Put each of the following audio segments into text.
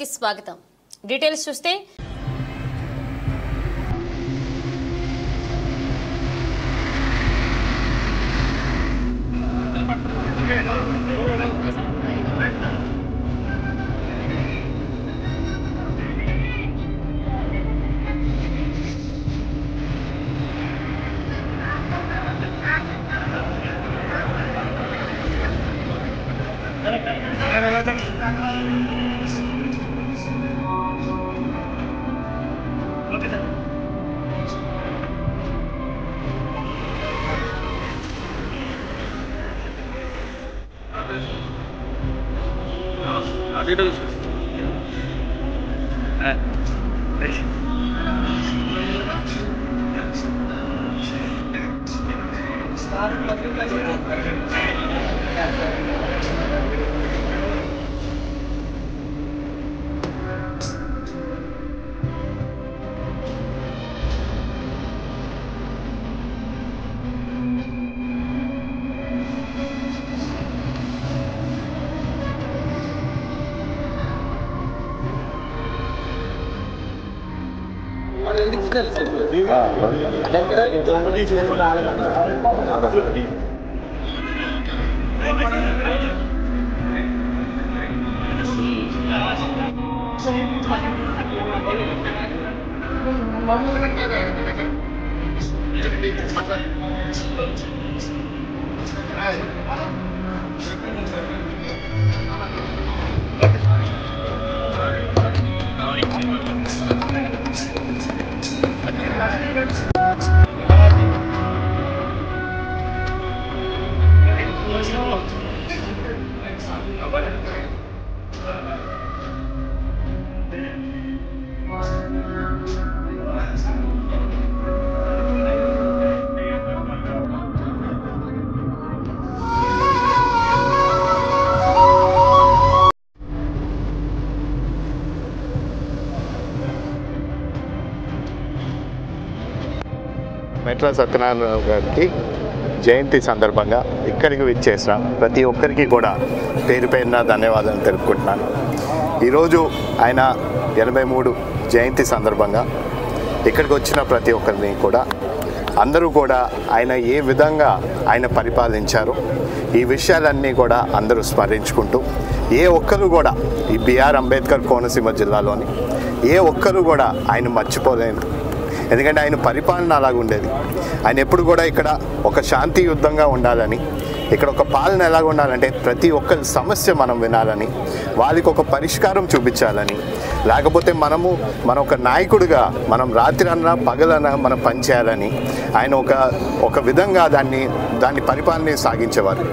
కి స్వాగతం. డీటెయిల్స్ చూస్తే మెట్ల సత్యనారాయణ గారికి జయంతి సందర్భంగా ఇక్కడికి విచ్చేసిన ప్రతి ఒక్కరికి కూడా పేరు పేరున ధన్యవాదాలు తెలుపుకుంటున్నాను. ఈరోజు ఆయన 83 జయంతి సందర్భంగా ఇక్కడికి వచ్చిన ప్రతి ఒక్కరిని కూడా అందరూ కూడా ఆయన ఏ విధంగా ఆయన పరిపాలించారు ఈ విషయాలన్నీ కూడా అందరూ స్మరించుకుంటూ ఏ ఒక్కరు కూడా ఈ బిఆర్ అంబేద్కర్ కోనసీమ జిల్లాలోని ఏ ఒక్కరు కూడా ఆయన మర్చిపోలేరు. ఎందుకంటే ఆయన పరిపాలన అలాగ ఉండేది. ఆయన ఎప్పుడు కూడా ఇక్కడ ఒక శాంతియుతంగా ఉండాలని, ఇక్కడ ఒక పాలన ఎలాగ ఉండాలంటే ప్రతి ఒక్కరి సమస్య మనం వినాలని, వాళ్ళకి ఒక పరిష్కారం చూపించాలని, లేకపోతే మన ఒక నాయకుడిగా మనం రాత్రి అన్నా పగలన్నా మనం పనిచేయాలని ఆయన ఒక విధంగా దాన్ని పరిపాలన సాగించేవారు.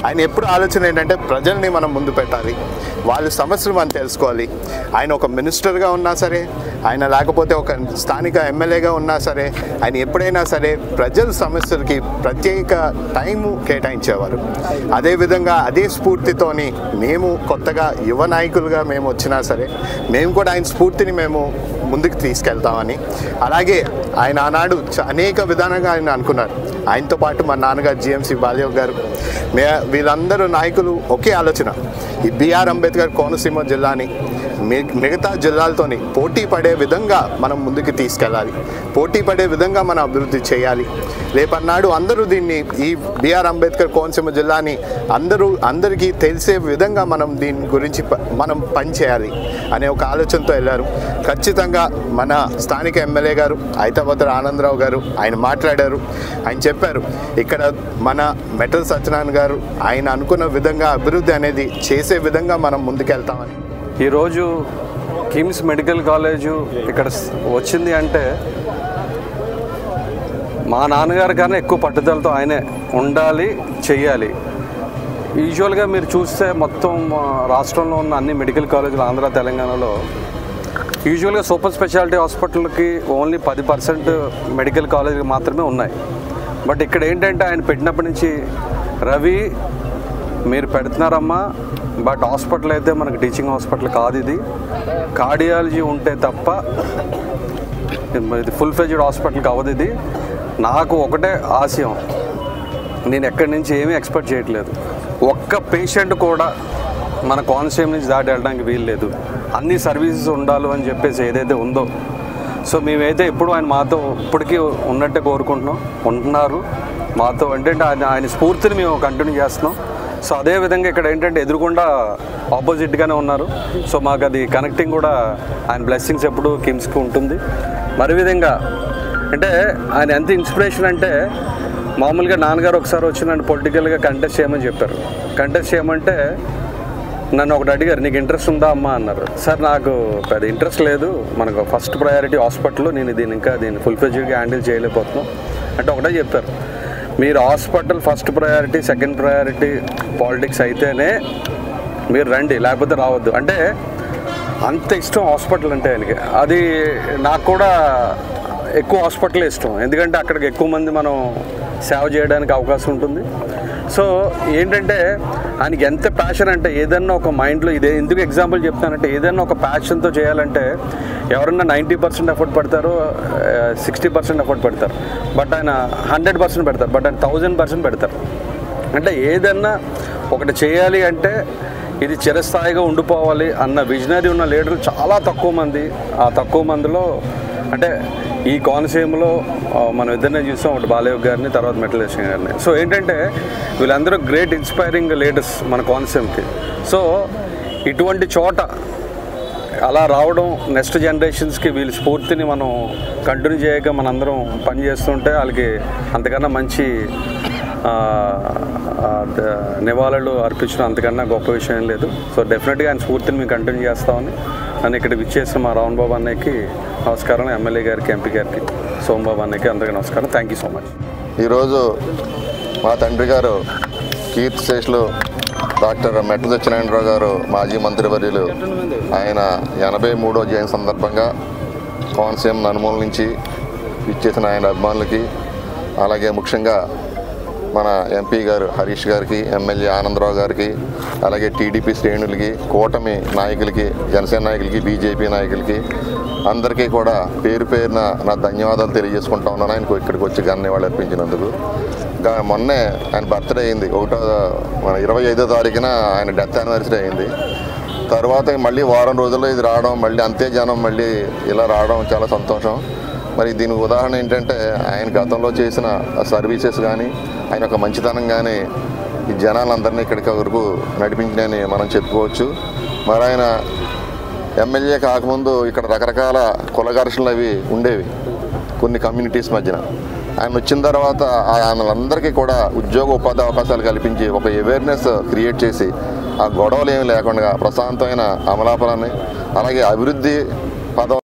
ఆయన ఎప్పుడు ఆలోచన ఏంటంటే ప్రజల్ని మనం ముందు పెట్టాలి, వాళ్ళ సమస్యలు మనం తెలుసుకోవాలి. ఆయన ఒక మినిస్టర్గా ఉన్నా సరే, ఆయన లేకపోతే ఒక స్థానిక ఎమ్మెల్యేగా ఉన్నా సరే, ఆయన ఎప్పుడైనా సరే ప్రజల సమస్యలకి ప్రత్యేక టైము కేటాయించేవారు. అదేవిధంగా అదే స్ఫూర్తితోని మేము కొత్తగా యువ నాయకులుగా మేము వచ్చినా సరే మేము కూడా ఆయన స్ఫూర్తిని మేము ముందుకు తీసుకెళ్తామని, అలాగే ఆయన ఆనాడు అనేక విధానంగా ఆయన అనుకున్నారు. ఆయనతో పాటు మా నాన్నగారు జిఎంసి బాలయోగ్ గారు, వీళ్ళందరూ నాయకులు ఒకే ఆలోచన, ఈ బిఆర్ అంబేద్కర్ కోనసీమ జిల్లాని మిగతా జిల్లాలతోని పోటీ పడే విధంగా మనం ముందుకు తీసుకెళ్ళాలి, పోటీ పడే విధంగా మనం అభివృద్ధి చేయాలి. రేపన్నాడు అందరూ దీన్ని ఈ బిఆర్ అంబేద్కర్ కోనసీమ జిల్లాని అందరికీ తెలిసే విధంగా మనం దీని గురించి మనం పనిచేయాలి అనే ఒక ఆలోచనతో వెళ్ళారు. ఖచ్చితంగా మన స్థానిక ఎమ్మెల్యే గారు ఐతావతర ఆనందరావు గారు ఆయన మాట్లాడారు. ఆయన చెప్పారు ఇక్కడ మన మెట్ల సత్యనారాయణ గారు ఆయన అనుకున్న విధంగా అభివృద్ధి అనేది చేసే విధంగా మనం ముందుకెళ్తామని. ఈరోజు కిమ్స్ మెడికల్ కాలేజు ఇక్కడ వచ్చింది అంటే మా నాన్నగారి కన్నా ఎక్కువ పట్టుదలతో ఆయనే ఉండాలి, చెయ్యాలి. యూజువల్గా మీరు చూస్తే మొత్తం రాష్ట్రంలో ఉన్న అన్ని మెడికల్ కాలేజీలు ఆంధ్ర తెలంగాణలో యూజువల్గా సూపర్ స్పెషాలిటీ హాస్పిటల్కి ఓన్లీ 10% మెడికల్ కాలేజీలు మాత్రమే ఉన్నాయి. బట్ ఇక్కడ ఏంటంటే ఆయన పెట్టినప్పటి నుంచి రవి మీరు పెడుతున్నారమ్మా, బట్ హాస్పిటల్ అయితే మనకు టీచింగ్ హాస్పిటల్ కాదు, ఇది కార్డియాలజీ ఉంటే తప్ప ఇది ఫుల్ ఫ్లెడ్జ్డ్ హాస్పిటల్కి అవ్వదు. ఇది నాకు ఒకటే ఆశయం, నేను ఎక్కడి నుంచి ఏమీ ఎక్స్పెక్ట్ చేయట్లేదు. ఒక్క పేషెంట్ కూడా మన కోనసీమ నుంచి దాటి వెళ్ళడానికి వీలు లేదు. అన్ని సర్వీసెస్ ఉండాలి అని చెప్పేసి ఏదైతే ఉందో, సో మేమైతే ఎప్పుడు ఆయన మాతో ఇప్పటికీ ఉన్నట్టే కోరుకుంటున్నాం, ఉంటున్నారు మాతో. అంటే ఆయన స్ఫూర్తిని మేము కంటిన్యూ చేస్తున్నాం. సో అదేవిధంగా ఇక్కడ ఏంటంటే ఎదురుకుండా ఆపోజిట్గానే ఉన్నారు. సో మాకు అది కనెక్టింగ్ కూడా ఆయన బ్లెస్సింగ్స్ ఎప్పుడు కిమ్స్కి ఉంటుంది. మరి విధంగా అంటే ఆయన ఎంత ఇన్స్పిరేషన్ అంటే, మామూలుగా నాన్నగారు ఒకసారి వచ్చి నన్ను పొలిటికల్గా కంటెస్ట్ చేయమని చెప్పారు. కంటెస్ట్ చేయమంటే నన్ను ఒకటి అడిగారు, నీకు ఇంట్రెస్ట్ ఉందా అమ్మా అన్నారు. సార్ నాకు పెద్ద ఇంట్రెస్ట్ లేదు, మనకు ఫస్ట్ ప్రయారిటీ హాస్పిటల్, నేను దీన్ని ఫుల్ ఫ్లెడ్జ్డ్గా హ్యాండిల్ చేయలేకపోతున్నాం అంటే ఒకటే చెప్పారు, మీరు hospital first priority, second priority politics అయితేనే మీరు రండి, లేకపోతే రావద్దు. అంటే అంత ఇష్టం హాస్పిటల్ అంటే ఆయనకి. అది నాకు కూడా ఎక్కువ హాస్పిటల్ ఇష్టం, ఎందుకంటే అక్కడికి ఎక్కువ మంది మనం సేవ చేయడానికి అవకాశం ఉంటుంది. సో ఏంటంటే ఆయనకి ఎంత ప్యాషన్ అంటే, ఏదన్నా ఒక మైండ్లో ఇదే ఎందుకు ఎగ్జాంపుల్ చెప్తానంటే, ఏదన్నా ఒక ప్యాషన్తో చేయాలంటే ఎవరన్నా 90% ఎఫర్ట్ పెడతారు, 60% ఎఫర్ట్ పెడతారు, బట్ ఆయన 100% పెడతారు, బట్ ఆయన 1000% పెడతారు. అంటే ఏదన్నా ఒకటి చేయాలి అంటే ఇది చిరస్థాయిగా ఉండిపోవాలి అన్న విజనరీ ఉన్న లీడర్లు చాలా తక్కువ మంది. ఆ తక్కువ మందిలో అంటే ఈ కోనసీమలో మనం ఇద్దరినే చూస్తాం, ఒకటి బాలయ్య గారిని, తర్వాత మెటలేషన్ గారిని. సో ఏంటంటే వీళ్ళందరూ గ్రేట్ ఇన్స్పైరింగ్ లీడర్స్ మన కోనసీమకి. సో ఇటువంటి చోట అలా రావడం, నెక్స్ట్ జనరేషన్స్కి వీళ్ళ స్ఫూర్తిని మనం కంటిన్యూ చేయక మనందరం పని చేస్తుంటే వాళ్ళకి అంతకన్నా మంచి నివాళులు అర్పించడం అంతకన్నా గొప్ప విషయం లేదు. సో డెఫినెట్గా ఆయన స్ఫూర్తిని మేము కంటిన్యూ చేస్తామని నన్ను ఇక్కడ విచ్చేసిన మా రావణ్ బాబు అన్నయ్యకి నమస్కారం, ఎమ్మెల్యే గారికి, ఎంపీ గారికి, సోమబాబు అన్నయ్యకి అందరికీ నమస్కారం. Thank you so much. ఈరోజు మా తండ్రి గారు కీర్తిశేషులు డాక్టర్ మెట్ల సత్యనారాయణరావు గారు, మాజీ మంత్రివర్యులు, ఆయన 83వ జయంతి సందర్భంగా కోనసీమ నలుమూల నుంచి ఇచ్చేసిన ఆయన అభిమానులకి, అలాగే ముఖ్యంగా మన ఎంపీ గారు హరీష్ గారికి, ఎమ్మెల్యే ఆనందరావు గారికి, అలాగే టీడీపీ శ్రేణులకి, కూటమి నాయకులకి, జనసేన నాయకులకి, బీజేపీ నాయకులకి అందరికీ కూడా పేరు పేరున నా ధన్యవాదాలు తెలియజేసుకుంటా ఉన్నాను. ఆయనకు ఇక్కడికి వచ్చి ధన్యవాదాలు అర్పించినందుకు. మొన్నే ఆయన బర్త్డే అయింది, 25వ తారీఖున ఆయన డెత్ యానివర్సరీ అయింది. తర్వాత మళ్ళీ వారం రోజుల్లో ఇది రావడం, మళ్ళీ అంతే జనం మళ్ళీ ఇలా రావడం చాలా సంతోషం. మరి దీనికి ఉదాహరణ ఏంటంటే, ఆయన గతంలో చేసిన సర్వీసెస్ కానీ, ఆయన ఒక మంచితనం కానీ ఈ జనాలందరినీ ఇక్కడికి వరకు నడిపించినని మనం చెప్పుకోవచ్చు. మరి ఆయన ఎమ్మెల్యే కాకముందు ఇక్కడ రకరకాల కుల ఘర్షణలు అవి ఉండేవి కొన్ని కమ్యూనిటీస్ మధ్యన. ఆయన వచ్చిన తర్వాత ఆయనందరికీ కూడా ఉద్యోగ ఉపాధి అవకాశాలు కల్పించి ఒక అవేర్నెస్ క్రియేట్ చేసి ఆ గొడవలు ఏమి లేకుండా ప్రశాంతమైన అమలాపనాన్ని, అలాగే అభివృద్ధి పదం